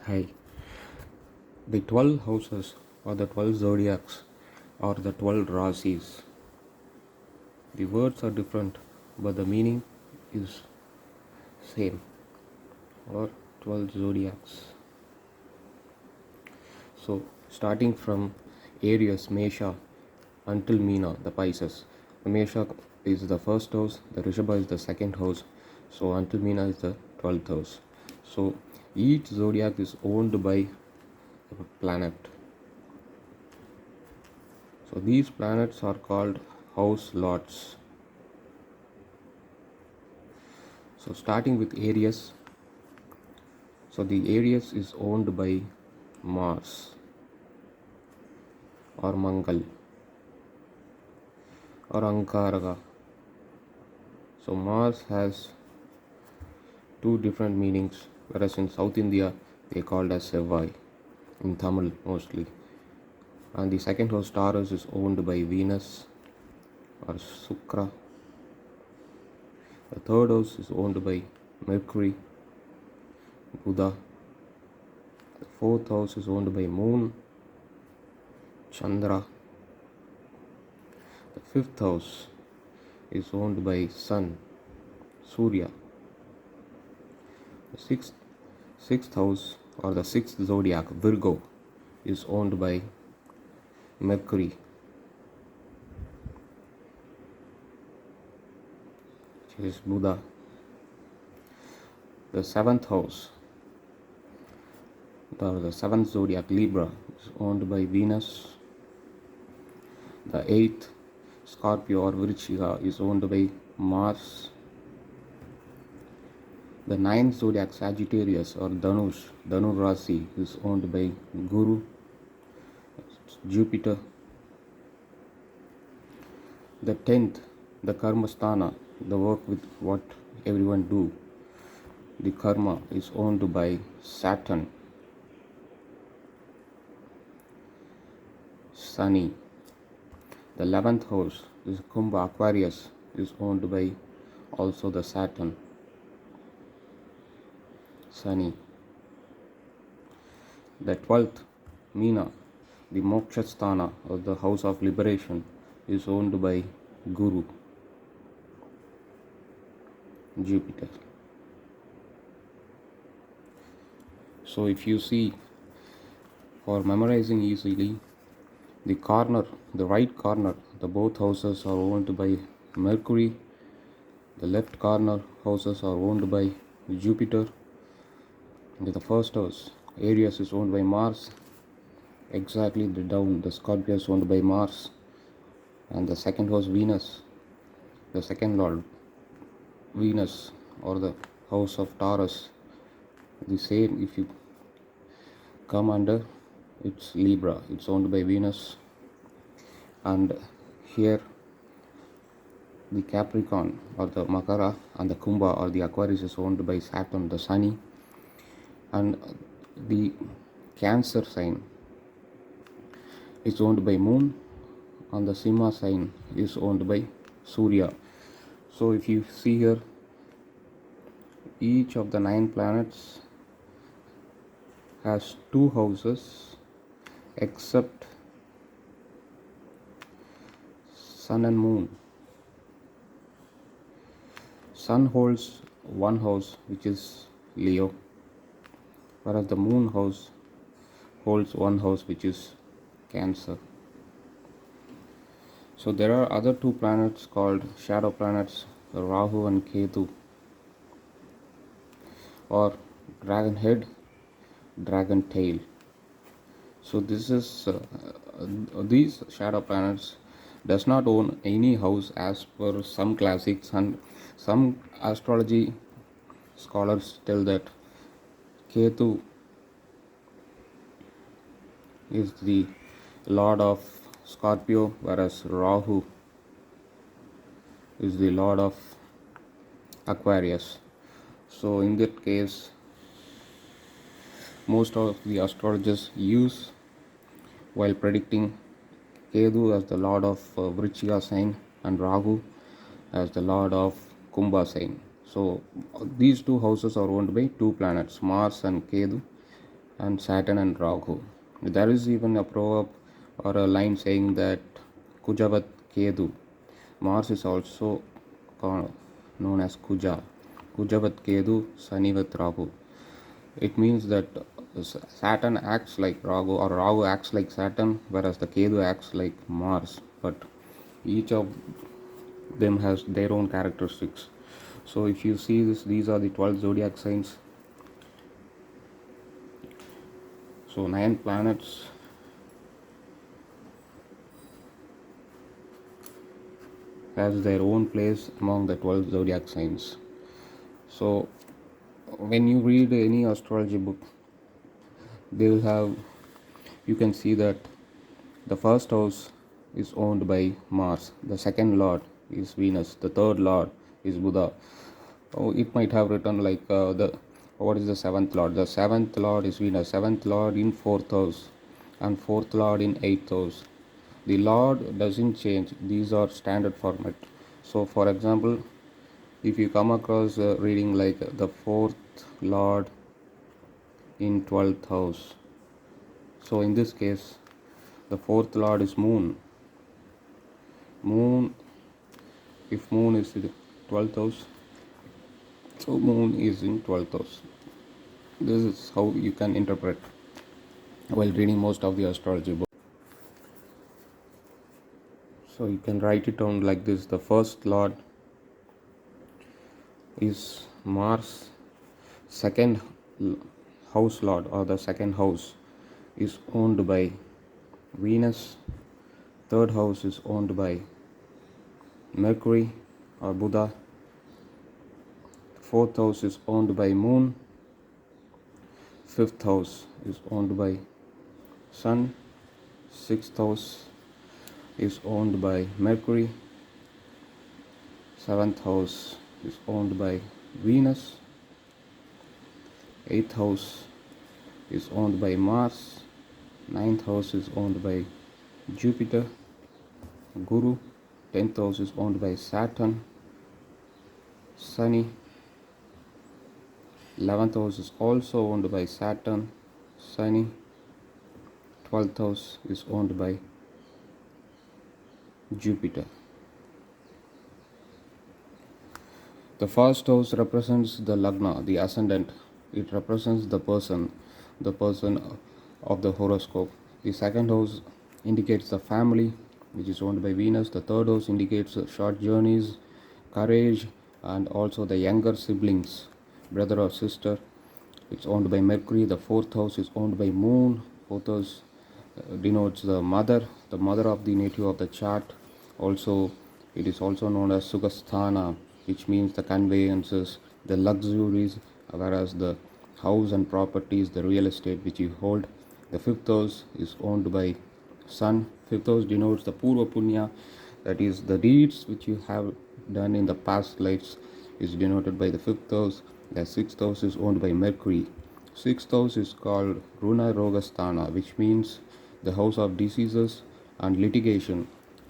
Hi. The 12 houses or the 12 zodiacs or the 12 Rasis. The words are different, but the meaning is same, or 12 zodiacs. So, starting from Aries, Mesha until Meena, the Pisces. The Mesha is the first house, the Rishabha is the second house, so until Meena is the 12th house. So, each zodiac is owned by a planet. So these planets are called house lords. So starting with Aries, so the Aries is owned by Mars or Mangal or Ankaraka. So Mars has two different meanings, whereas in South India they called as Sevai, in Tamil mostly. And the second house Taurus is owned by Venus or Sukra. The third house is owned by Mercury, Buddha. The fourth house is owned by Moon, Chandra. The fifth house is owned by Sun, Surya. The sixth house or the sixth zodiac, Virgo, is owned by Mercury, which is Buddha. The seventh house, the seventh zodiac, Libra, is owned by Venus. The eighth, Scorpio or Vrichika, is owned by Mars. The ninth zodiac, Sagittarius or Dhanu Rasi, is owned by Guru, Jupiter. The 10th, the Karma Sthana, the work with what everyone do, the karma, is owned by Saturn, Sunny. The 11th house is Kumbha, Aquarius, is owned by also the Saturn, Sunny. The 12th, Meena, the Moksha Sthana or the house of liberation, is owned by Guru, Jupiter. So if you see, for memorizing easily, the right corner, the both houses are owned by Mercury. The left corner houses are owned by Jupiter. And the first house, Aries, is owned by Mars. Exactly down, the Scorpio is owned by Mars. And the second house, Venus, the second lord, Venus, or the house of Taurus, the same. If you come under, it's Libra, it's owned by Venus. And here the Capricorn or the Makara and the Kumbha or the Aquarius is owned by Saturn, the Sunny. And the Cancer sign is owned by Moon, and the Simha sign is owned by Surya. So if you see here, each of the 9 planets has 2 houses except Sun and Moon. Sun holds one house, which is Leo, whereas the Moon house holds one house, which is Cancer. So there are other 2 planets called shadow planets, Rahu and Ketu, or dragon head, dragon tail. So this is these shadow planets does not own any house as per some classics, and some astrology scholars tell that Ketu is the lord of Scorpio, whereas Rahu is the lord of Aquarius. So in that case, most of the astrologers use, while predicting, Ketu as the lord of Vrichika sign and Rahu as the lord of Kumbha sign. So these 2 houses are owned by 2 planets, Mars and Ketu, and Saturn and Rahu. There is even a proverb or a line saying that Kujavat Kedu. Mars is also known as Kuja. Kujavat Kedu, Sanivat Rahu. It means that Saturn acts like Rahu or Rahu acts like Saturn, whereas the Kedu acts like Mars. But each of them has their own characteristics. So if you see this, these are the 12 zodiac signs. So 9 planets has their own place among the 12 zodiac signs. So when you read any astrology book, they will have, you can see that the first house is owned by Mars, the second lord is Venus, the third lord is Buddha. It might have written like the what is the seventh lord? The seventh lord is Venus, seventh lord in fourth house, and fourth lord in eighth house. The lord doesn't change, these are standard format. So for example, if you come across reading like the fourth lord in 12th house, so in this case the fourth lord is moon. If moon is in 12th house, so moon is in 12th house. This is how you can interpret while reading most of the astrology books. So you can write it down like this: the first lord is Mars, second house lord or the second house is owned by Venus, third house is owned by Mercury or Buddha, fourth house is owned by Moon, fifth house is owned by Sun, sixth house is owned by Mercury, seventh house is owned by Venus, eighth house is owned by Mars, ninth house is owned by Jupiter, Guru, 10th house is owned by Saturn, Sunny, 11th house is also owned by Saturn, Sunny, 12th house is owned by Jupiter. The first house represents the Lagna, the ascendant. It represents the person of the horoscope. The second house indicates the family, which is owned by Venus. The third house indicates short journeys, courage, and also the younger siblings, brother or sister. It's owned by Mercury. The fourth house is owned by Moon. Fourth house denotes the mother of the native of the chart. Also, it is also known as Sukhasthana, which means the conveyances, the luxuries, whereas the house and properties, the real estate which you hold. The fifth house is owned by Sun. Fifth house denotes the Purva Punya, that is the deeds which you have done in the past lives is denoted by the fifth house. The sixth house is owned by Mercury. Sixth house is called Runa Rogasthana, which means the house of diseases and litigation.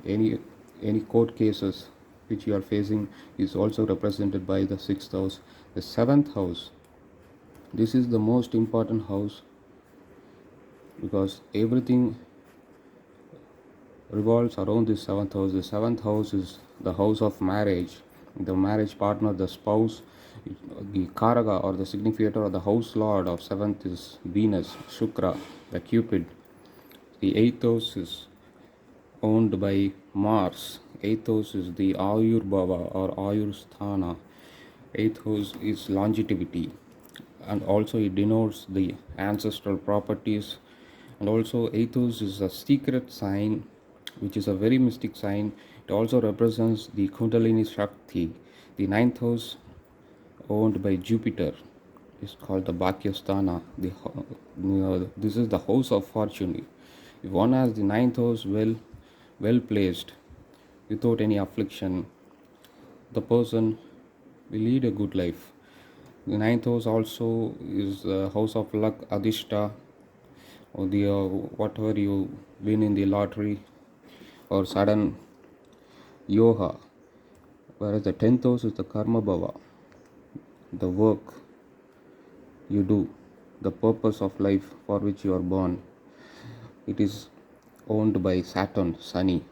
Any court cases which you are facing is also represented by the sixth house. The seventh house, this is the most important house because everything revolves around this seventh house. The seventh house is the house of marriage, the marriage partner, the spouse. The Karaga or the significator or the house lord of seventh is Venus, Shukra, the Cupid. The eighth house is owned by Mars. Eighth house is the Ayur Bhava or Ayur Sthana. Eighth house is longevity, and also it denotes the ancestral properties. And also eighth house is a secret sign, which is a very mystic sign. It also represents the Kundalini Shakti. The ninth house, owned by Jupiter, is called the Bhakyasthana. This is the house of fortune. If one has the ninth house well placed, without any affliction, the person will lead a good life. The ninth house also is the house of luck, Adhishta, or the whatever you win in the lottery or sudden yoga. Whereas the 10th house is the Karma Bhava, the work you do. the purpose of life for which you are born. It is owned by Saturn, Sunny.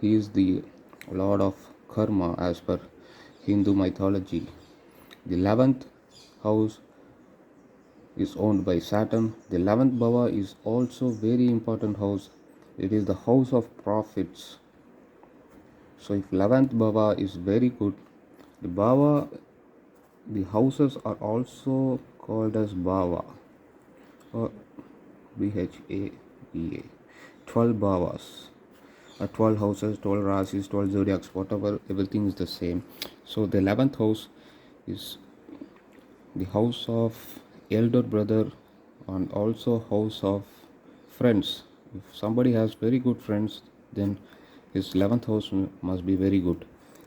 He is the lord of karma as per Hindu mythology. The 11th house is owned by Saturn. The 11th bhava is also very important house. It is the house of profits. So if 11th bhava is very good, the houses are also called as bhava or BHAVA. 12 bhavas, 12 houses, 12 rasis, 12 zodiacs, whatever, everything is the same. So the 11th house is the house of elder brother and also house of friends. If somebody has very good friends, then his 11th house must be very good.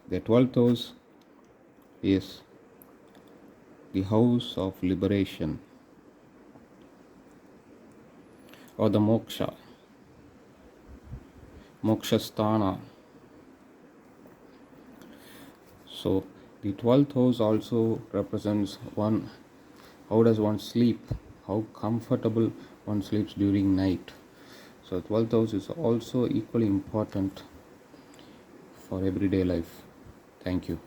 The 12th house is the house of liberation or the moksha sthana. So the 12th house also represents one, how does one sleep, how comfortable one sleeps during night. So 12th house is also equally important for everyday life. Thank you.